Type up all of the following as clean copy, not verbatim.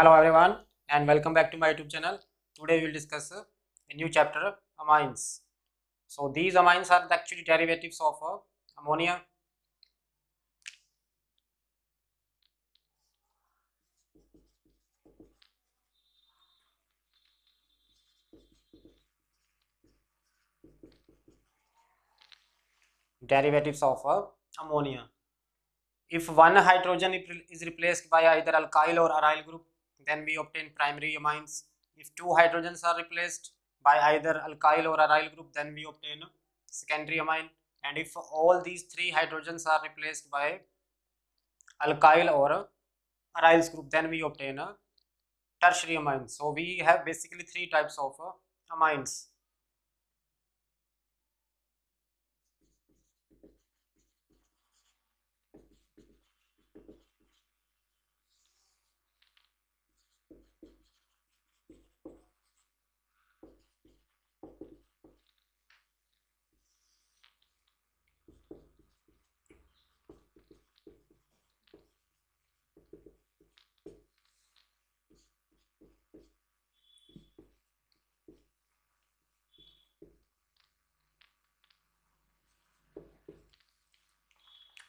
Hello everyone and welcome back to my YouTube channel. Today we will discuss a new chapter, amines. So these amines are actually derivatives of ammonia. Derivatives of ammonia. If one hydrogen is replaced by either alkyl or aryl group, then we obtain primary amines. If two hydrogens are replaced by either alkyl or aryl group, then we obtain secondary amine. And if all these three hydrogens are replaced by alkyl or aryl group, then we obtain a tertiary amines. So we have basically three types of amines.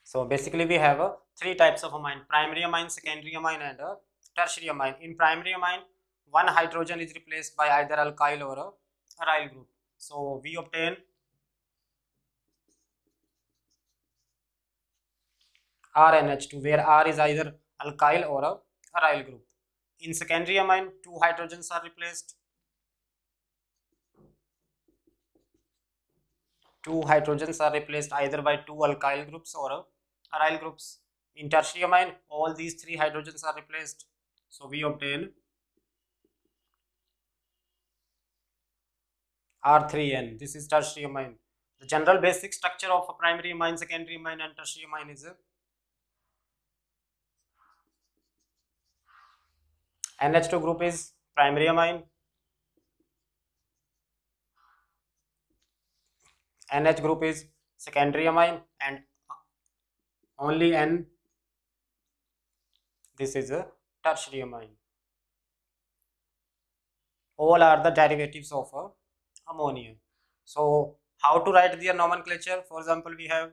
So basically we have three types of amine: primary amine, secondary amine, and tertiary amine. In primary amine, one hydrogen is replaced by either alkyl or aryl group. So we obtain RNH2, where R is either alkyl or aryl group. In secondary amine, two hydrogens are replaced. Two hydrogens are replaced either by two alkyl groups or aryl groups. In tertiary amine, all these three hydrogens are replaced. So we obtain R3N. This is tertiary amine. The general basic structure of a primary amine, secondary amine, and tertiary amine is NH2 group is primary amine, NH group is secondary amine, and only N, this is a tertiary amine. All are the derivatives of ammonia. So how to write their nomenclature? For example, we have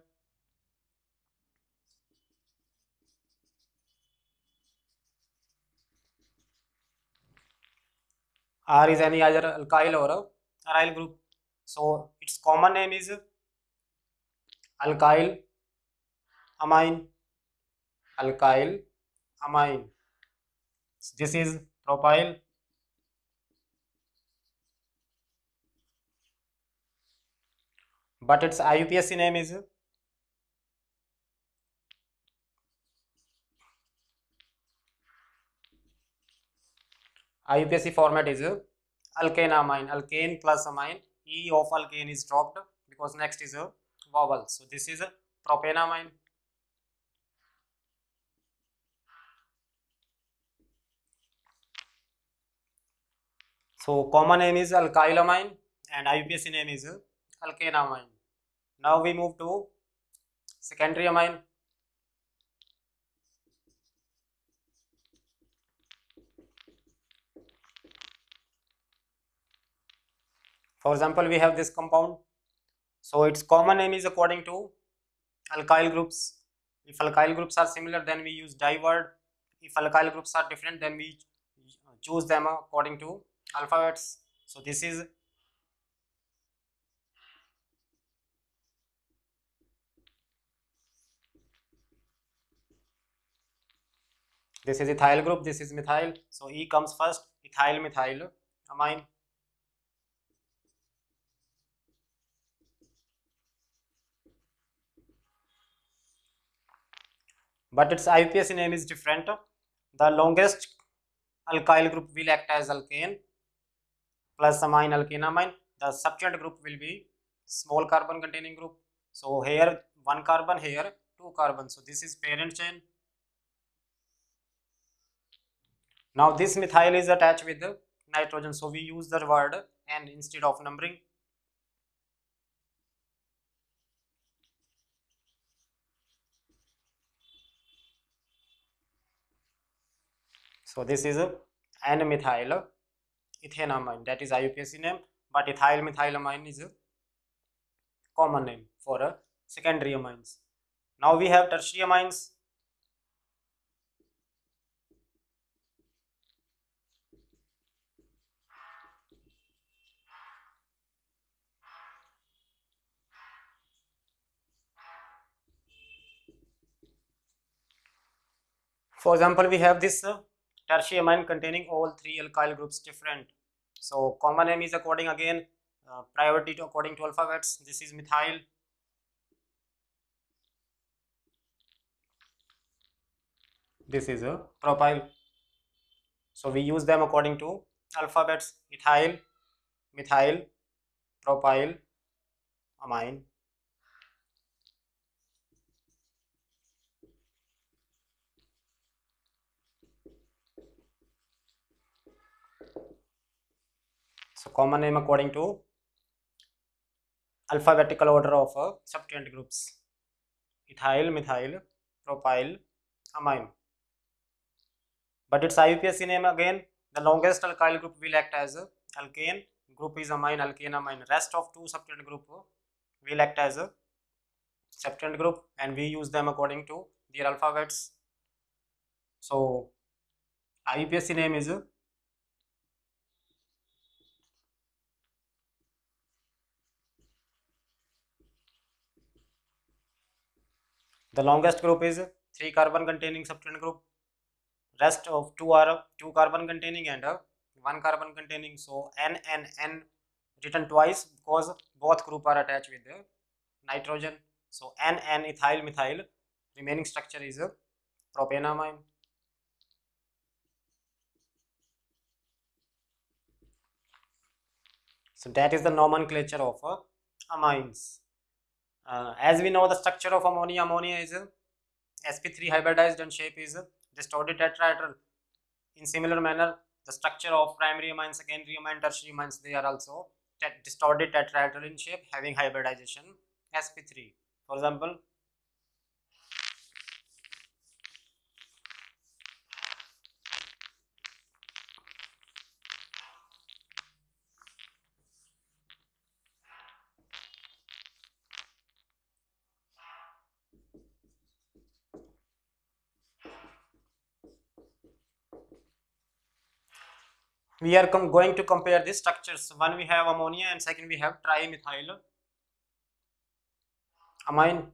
R is any either alkyl or aryl group. So its common name is alkyl amine. Alkyl amine. This is propyl. But its IUPAC name is IUPAC format is alkane amine. Alkane plus amine. E of alkane is dropped because next is a vowel. So this is propanamine. So common name is alkylamine and IUPAC name is alkanamine. Now we move to secondary amine. For example, we have this compound. So its common name is according to alkyl groups. If alkyl groups are similar, then we use diword. If alkyl groups are different, then we choose them according to alphabets. So this is ethyl group, this is methyl. So E comes first, ethyl methyl amine. But its IUPAC name is different. The longest alkyl group will act as alkane plus amine alkanamine. The substituent group will be small carbon containing group. So here one carbon, here two carbon. So this is parent chain. Now this methyl is attached with the nitrogen. So we use the word N instead of numbering. So this is N-methyl ethanamine, that is IUPAC name, but ethyl methylamine is a common name for secondary amines. Now we have tertiary amines. For example, we have this tertiary amine containing all three alkyl groups different. So common name is according again priority to according to alphabets. This is methyl. This is a propyl. So we use them according to alphabets: ethyl, methyl, propyl, amine. So common name according to alphabetical order of substituent groups: ethyl, methyl, propyl, amine. But its IUPAC name again, the longest alkyl group will act as alkane, group is amine, alkane, amine. Rest of two substituent group will act as a substituent group, and we use them according to their alphabets. So IUPAC name is the longest group is 3 carbon containing substituent group. Rest of two are 2 carbon containing and 1 carbon containing. So N written twice because both group are attached with nitrogen. So N ethyl methyl. Remaining structure is propanamine. So that is the nomenclature of amines. As we know, the structure of ammonia is sp3 hybridized and shape is distorted tetrahedral. In similar manner, the structure of primary amine, secondary amine, tertiary amines, they are also distorted tetrahedral in shape, having hybridization sp3. For example, we are going to compare these structures. One we have ammonia and second we have trimethyl amine.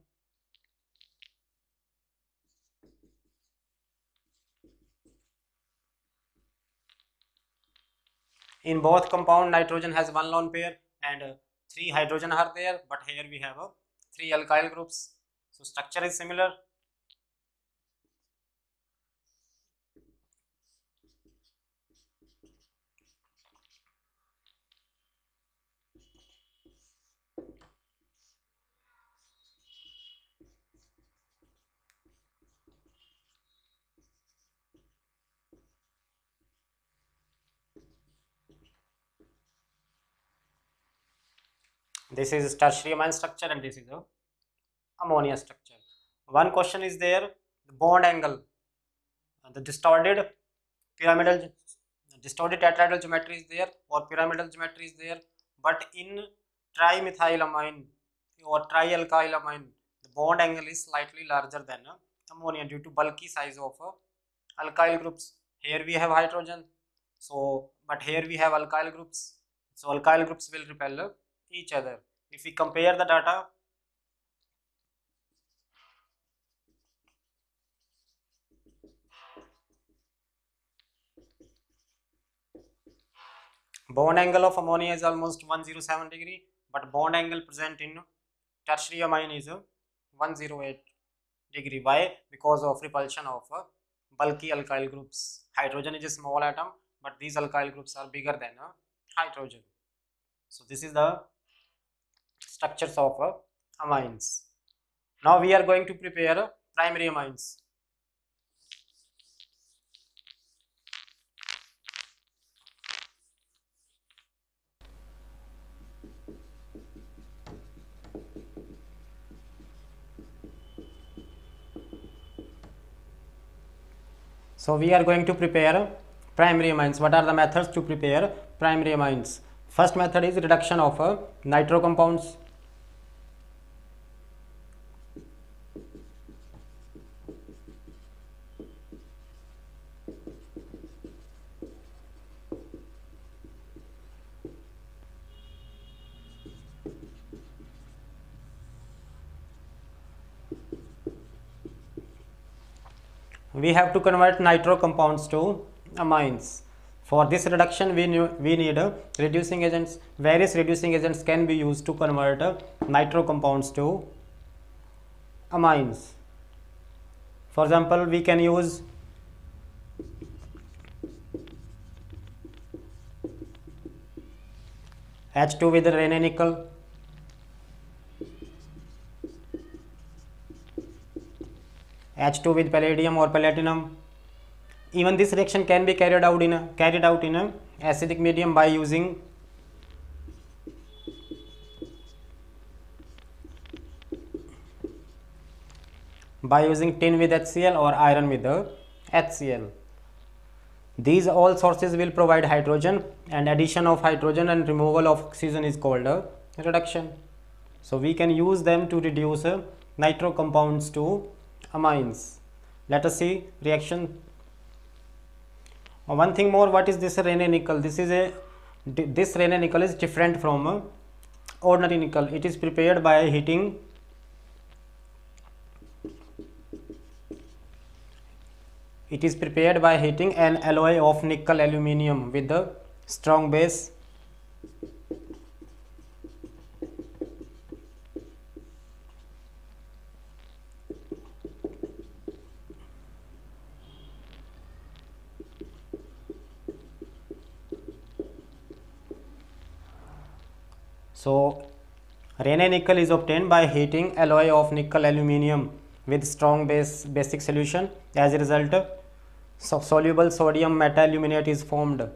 In both compound, nitrogen has one lone pair and 3 hydrogen are there, but here we have 3 alkyl groups. So structure is similar. This is tertiary amine structure and this is a ammonia structure. One question is there: the bond angle, the distorted pyramidal, distorted tetrahedral geometry is there or pyramidal geometry is there, but in trimethylamine or trialkylamine, the bond angle is slightly larger than ammonia due to bulky size of alkyl groups. Here we have hydrogen, so but here we have alkyl groups, so alkyl groups will repel each other. If we compare the data, bond angle of ammonia is almost 107 degree, but bond angle present in tertiary amine is 108 degree. Why? Because of repulsion of bulky alkyl groups. Hydrogen is a small atom, but these alkyl groups are bigger than hydrogen. So this is the structures of amines. Now we are going to prepare primary amines. So we are going to prepare primary amines. What are the methods to prepare primary amines? First method is reduction of nitro compounds. We have to convert nitro compounds to amines. For this reduction, we need reducing agents. Various reducing agents can be used to convert nitro compounds to amines. For example, we can use H2 with Raney nickel, H2 with palladium or platinum. Even this reaction can be carried out in a acidic medium by using tin with HCl or iron with the HCl. These all sources will provide hydrogen, and addition of hydrogen and removal of oxygen is called a reduction. So we can use them to reduce nitro compounds to amines. Let us see reaction. One thing more, what is this Raney nickel? This Raney nickel is different from ordinary nickel. It is prepared by heating an alloy of nickel aluminium with the strong base. So Raney nickel is obtained by heating alloy of nickel aluminium with strong basic solution. As a result, soluble sodium metaluminate is formed.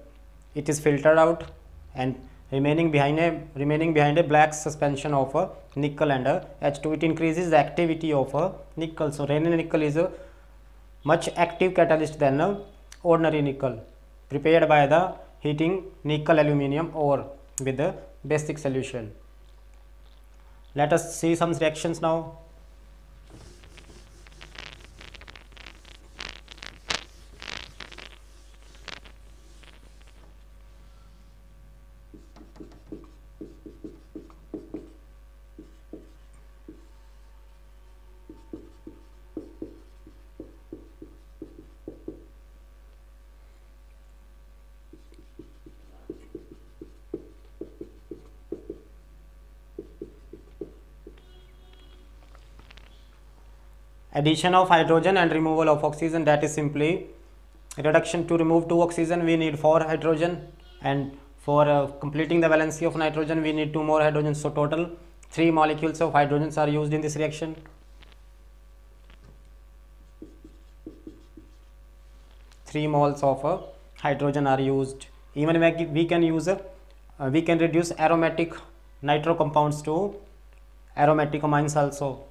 It is filtered out and remaining behind a black suspension of nickel and H2. It increases the activity of nickel. So Raney nickel is a much active catalyst than ordinary nickel, prepared by the heating nickel aluminium ore with the basic solution. Let us see some reactions now. Addition of hydrogen and removal of oxygen, that is simply reduction. To remove 2 oxygen we need 4 hydrogen, and for completing the valency of nitrogen we need 2 more hydrogen. So total 3 molecules of hydrogens are used in this reaction. Three moles of hydrogen are used. Even we can reduce aromatic nitro compounds to aromatic amines also.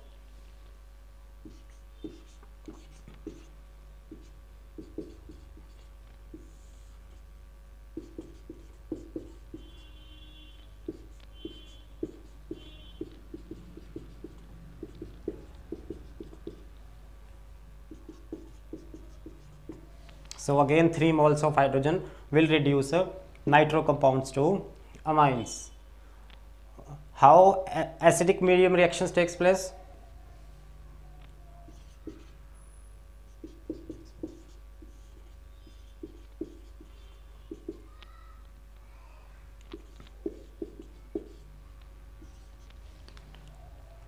So again 3 moles of hydrogen will reduce nitro compounds to amines. How acidic medium reactions takes place?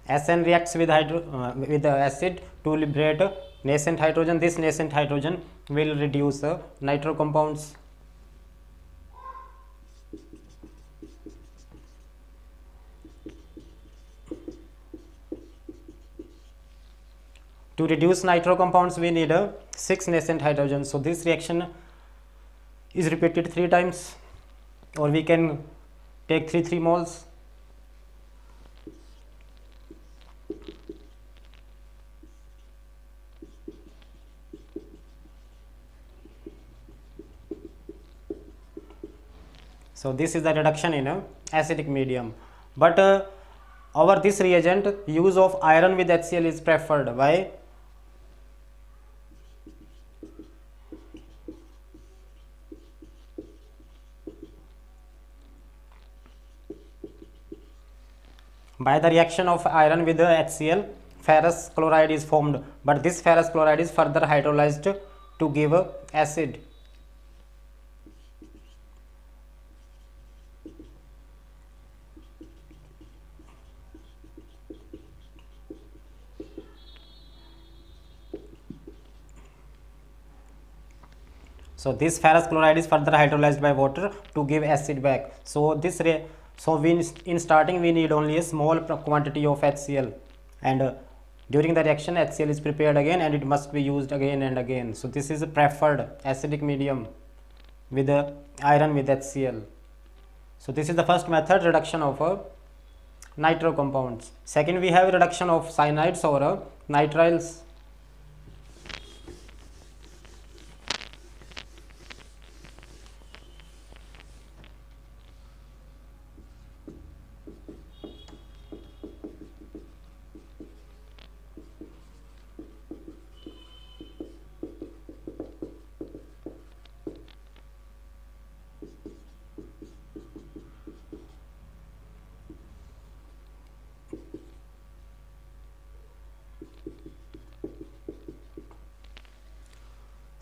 SN reacts with the acid to liberate nascent hydrogen. This nascent hydrogen will reduce nitro compounds. To reduce nitro compounds we need 6 nascent hydrogens. So this reaction is repeated 3 times, or we can take 3 moles. So this is the reduction in a acidic medium. But over this reagent, use of iron with HCl is preferred. Why? By the reaction of iron with the HCl, ferrous chloride is formed, but this ferrous chloride is further hydrolyzed to give acid. So this ferrous chloride is further hydrolyzed by water to give acid back. So in starting we need only a small quantity of HCl, and during the reaction HCl is prepared again and it must be used again and again. So this is a preferred acidic medium with iron with HCl. So this is the first method, reduction of nitro compounds. Second, we have reduction of cyanides or nitriles.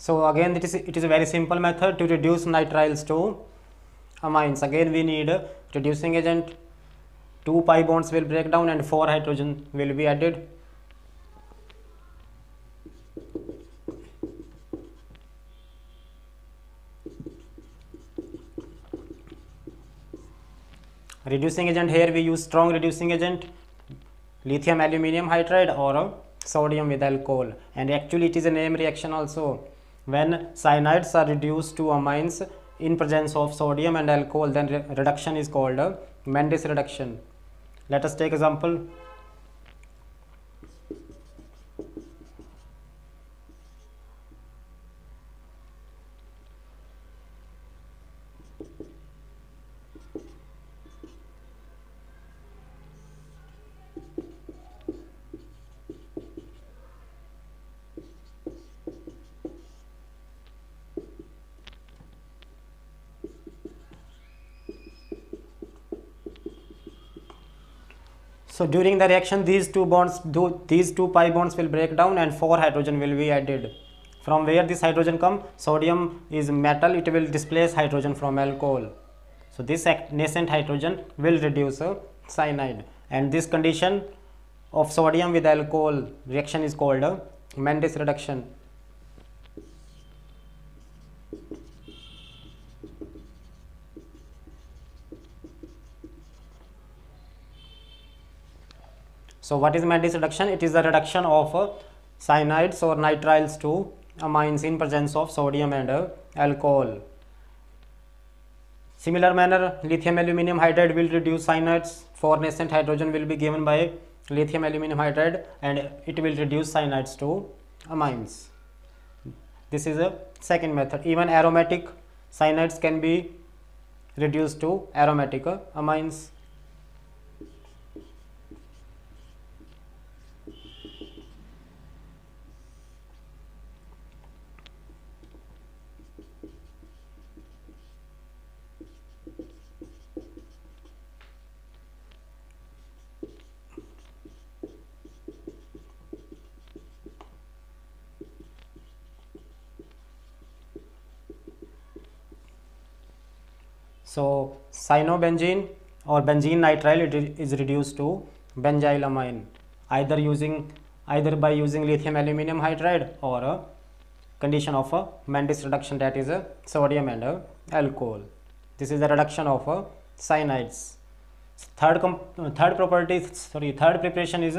So again it is a very simple method to reduce nitriles to amines. Again we need a reducing agent, 2 pi bonds will break down and 4 hydrogen will be added. Reducing agent, here we use strong reducing agent, lithium aluminium hydride or sodium with alcohol, and actually it is a name reaction also. When cyanides are reduced to amines in presence of sodium and alcohol, then reduction is called Mendes reduction. Let us take example. So during the reaction these two pi bonds will break down and 4 hydrogen will be added. From where this hydrogen come? Sodium is metal, it will displace hydrogen from alcohol. So this nascent hydrogen will reduce cyanide, and this condition of sodium with alcohol reaction is called Mendes reduction. So what is Mendes reduction? It is the reduction of cyanides or nitriles to amines in presence of sodium and alcohol. Similar manner, lithium aluminium hydride will reduce cyanides. 4 nascent hydrogen will be given by lithium aluminium hydride and it will reduce cyanides to amines. This is a second method. Even aromatic cyanides can be reduced to aromatic amines. So cyanobenzene or benzene nitrile is reduced to benzyl amine either by using lithium aluminium hydride or a condition of a Mendes reduction, that is sodium and alcohol. This is the reduction of cyanides. Third preparation is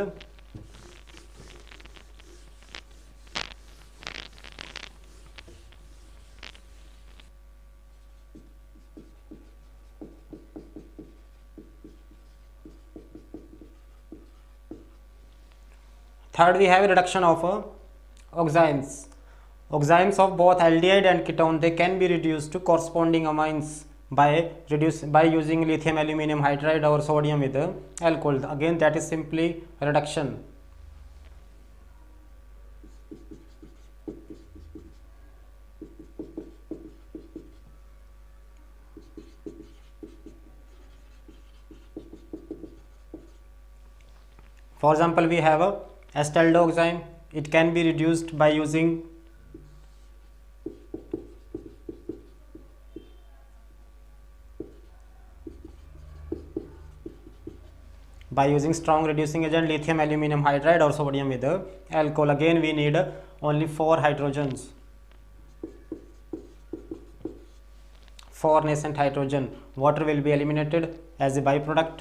third we have reduction of oximes. Oximes of both aldehyde and ketone, they can be reduced to corresponding amines by using lithium aluminum hydride or sodium with alcohol. Again, that is simply reduction. For example, we have a acetaldehyde. It can be reduced by using strong reducing agent lithium aluminum hydride or sodium with alcohol. Again, we need only 4 hydrogens, 4 nascent hydrogen. Water will be eliminated as a byproduct.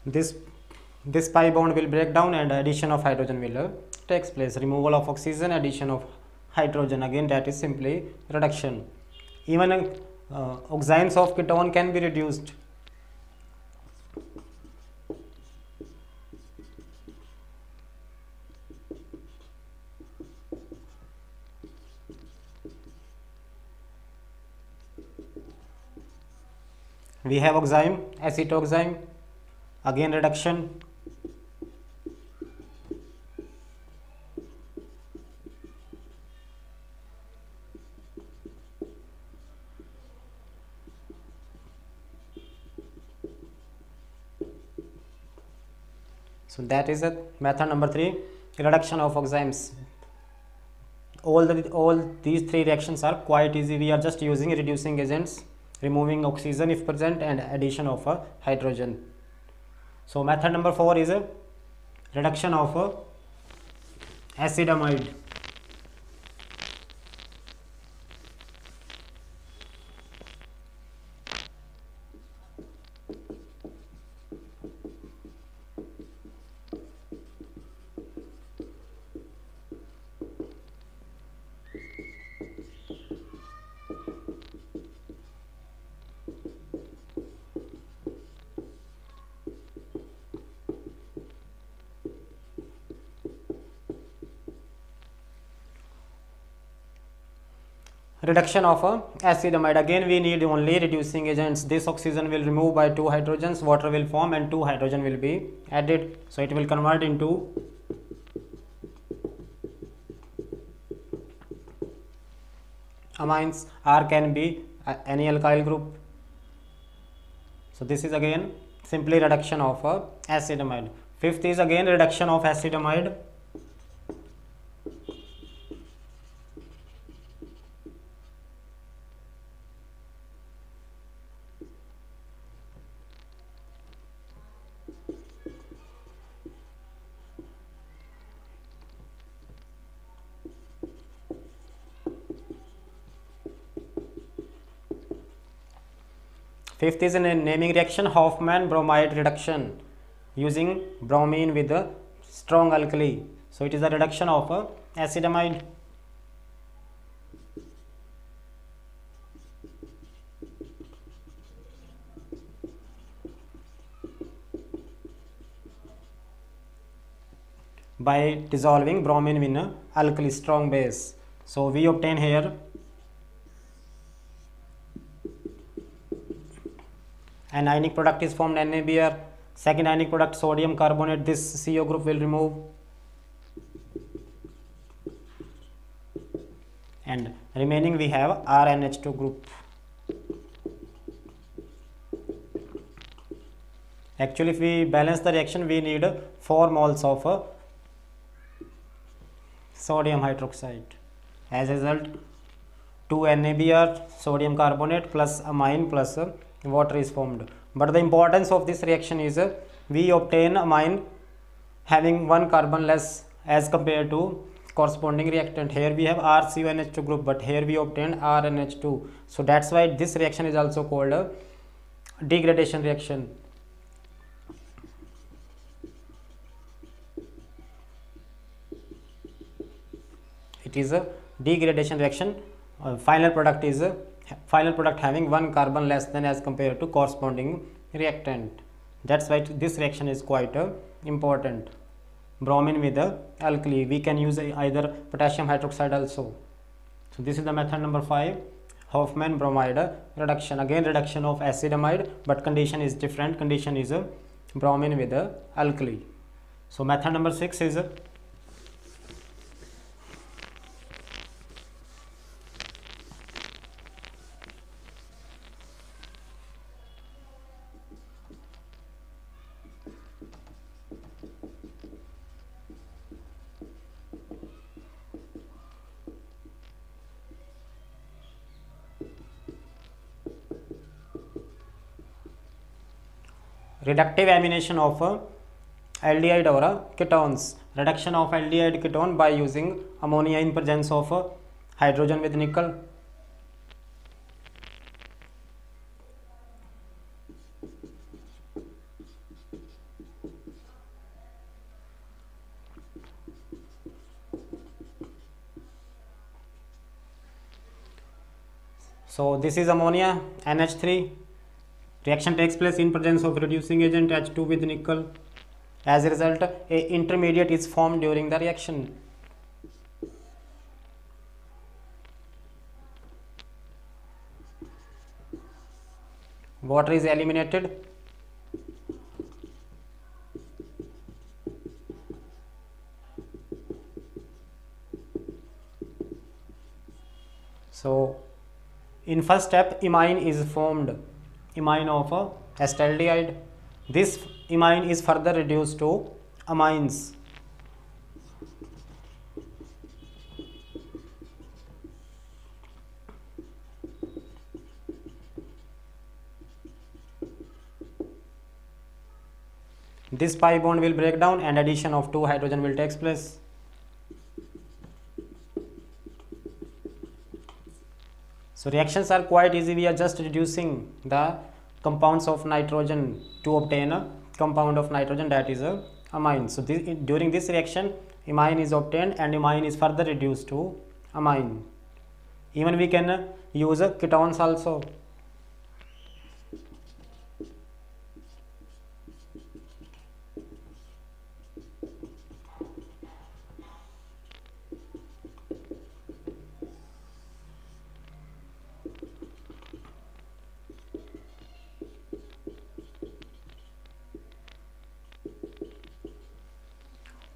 This pi bond will break down and addition of hydrogen will takes place. Removal of oxygen, addition of hydrogen. Again, that is simply reduction. Even oxides of ketone can be reduced. We have oxime, acetoxime. Again, reduction. So that is a method number 3, reduction of oximes. All these 3 reactions are quite easy. We are just using reducing agents, removing oxygen if present, and addition of a hydrogen. So method number 4 is a reduction of acetamide. Reduction of acetamide. Again, we need only reducing agents. This oxygen will remove by 2 hydrogens, water will form and 2 hydrogen will be added. So it will convert into amines. R can be any alkyl group. So this is again simply reduction of acetamide. 5th is again reduction of acetamide. Fifth is a naming reaction, Hofmann bromide reduction, using bromine with a strong alkali. So it is a reduction of acetamide. By dissolving bromine in a alkali strong base. So we obtain here an ionic product is formed, NaBr. Second ionic product, sodium carbonate. This CO group will remove, and remaining we have RNH2 group. Actually, if we balance the reaction, we need 4 moles of sodium hydroxide. As a result, 2 NaBr, sodium carbonate plus amine plus water is formed. But the importance of this reaction is we obtain amine having 1 carbon less as compared to corresponding reactant. Here we have RCONH2 group, but here we obtain RNH2. So that's why this reaction is also called a degradation reaction. It is a degradation reaction. Final product is having 1 carbon less than as compared to corresponding reactant. That's why this reaction is quite important. bromine with the alkali. We can use either potassium hydroxide also. So this is the method number 5, Hofmann bromide reduction. Again reduction of acid amide, but condition is different. Condition is bromine with the alkali. So method number 6 is reductive amination of aldehyde or ketones. Reduction of aldehyde ketone by using ammonia in presence of hydrogen with nickel. So this is ammonia NH3. Reaction takes place in presence of reducing agent H2 with nickel. As a result, a intermediate is formed during the reaction. Water is eliminated. So in first step, imine is formed, imine of acetaldehyde. This imine is further reduced to amines. This pi bond will break down and addition of 2 hydrogen will take place. So reactions are quite easy. We are just reducing the compounds of nitrogen to obtain a compound of nitrogen, that is a amine. So during this reaction, imine is obtained and imine is further reduced to amine. Even we can use ketones also.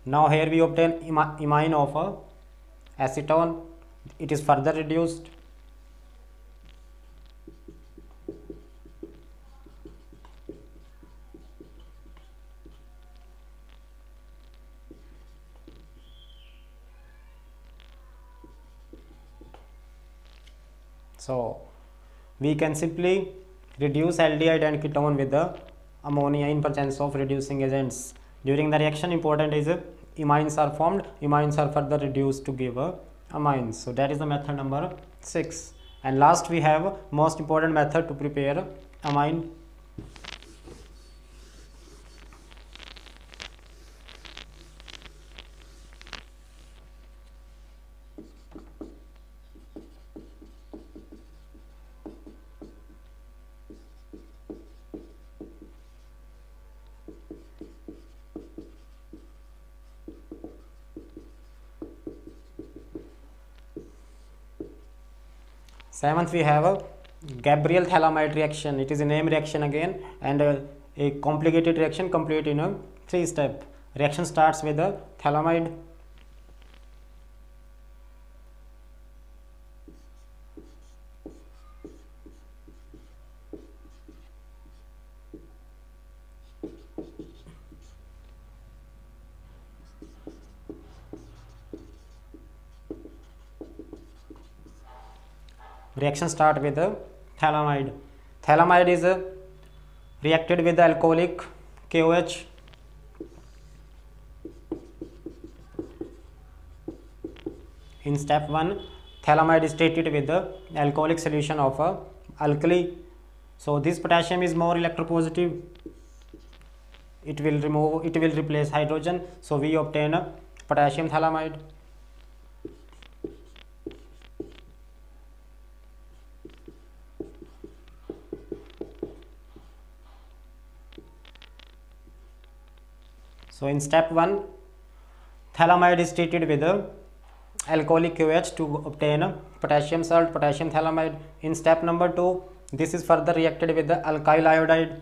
Now here we obtain imine of acetone. It is further reduced. So we can simply reduce aldehyde and ketone with the ammonia in presence of reducing agents. During the reaction, important is imines are formed, imines are further reduced to give amines. So that is the method number 6. And last we have most important method to prepare amine. Seventh we have a Gabriel phthalimide reaction. It is a name reaction again, and a complicated reaction complete in a 3 step. Reaction starts with a phthalimide. Reaction start with the phthalimide. Phthalimide is reacted with the alcoholic KOH. In step 1, phthalimide is treated with the alcoholic solution of alkali. So this potassium is more electropositive. It will replace hydrogen. So we obtain a potassium phthalimide. So in step 1, Thalamide is treated with alcoholic KOH to obtain potassium salt, potassium thalamide. In step number 2, this is further reacted with the alkyl iodide.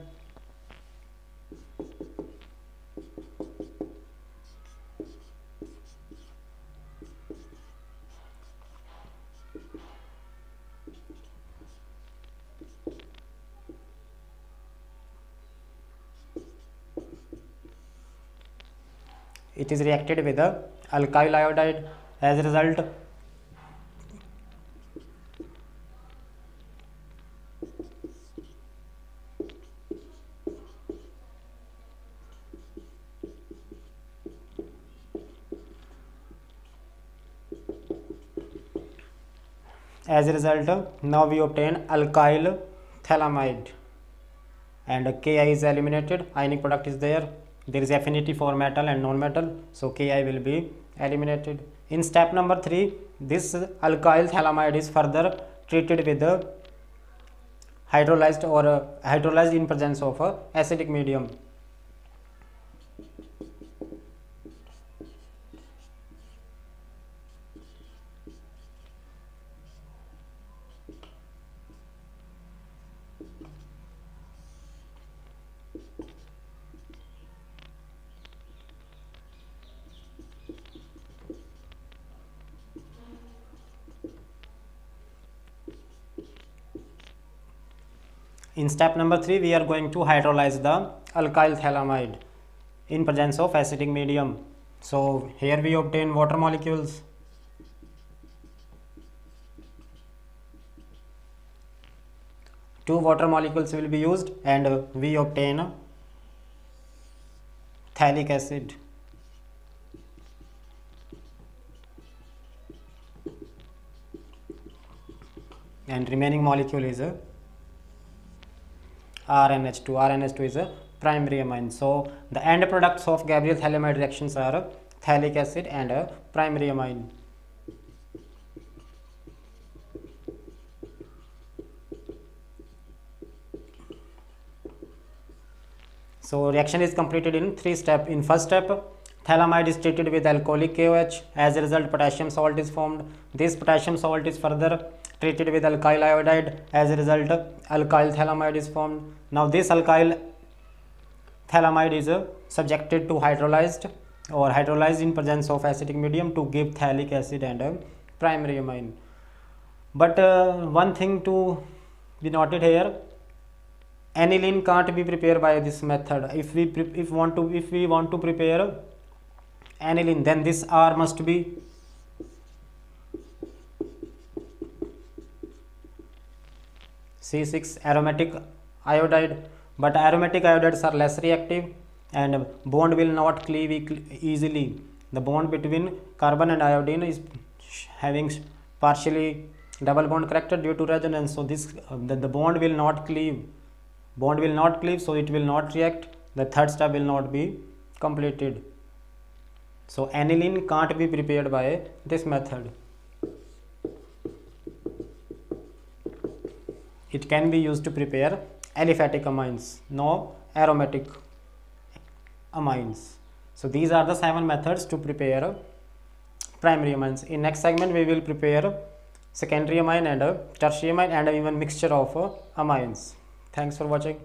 It is reacted with the alkyl iodide. As a result, now we obtain alkyl thalamide, and Ki is eliminated. Ionic product is there. There is affinity for metal and non-metal, so Ki will be eliminated. In step number 3, this alkyl thalamide is further treated with the hydrolyzed in presence of acidic medium. In step number 3, we are going to hydrolyze the alkyl thalamide in presence of acidic medium. So here we obtain water molecules. Two water molecules will be used, and we obtain phthalic acid. And remaining molecule is RNH2. RNH2 is a primary amine. So the end products of Gabriel thalamide reactions are phthalic acid and a primary amine. So reaction is completed in 3 steps. In first step, thalamide is treated with alcoholic KOH. As a result, potassium salt is formed. This potassium salt is further treated with alkyl iodide. As a result, alkyl thalamide is formed. Now this alkyl thalamide is subjected to hydrolyzed in presence of acidic medium to give phthalic acid and a primary amine. But one thing to be noted here, aniline can't be prepared by this method. If we want to prepare aniline, then this R must be C6 aromatic iodide, but aromatic iodides are less reactive and bond will not cleave easily. The bond between carbon and iodine is having partially double bond character due to resonance, so this the bond will not cleave, so it will not react. The third step will not be completed. So aniline can't be prepared by this method. It can be used to prepare aliphatic amines, no aromatic amines. So these are the 7 methods to prepare primary amines. In next segment we will prepare secondary amine and tertiary amine and even mixture of amines. Thanks for watching.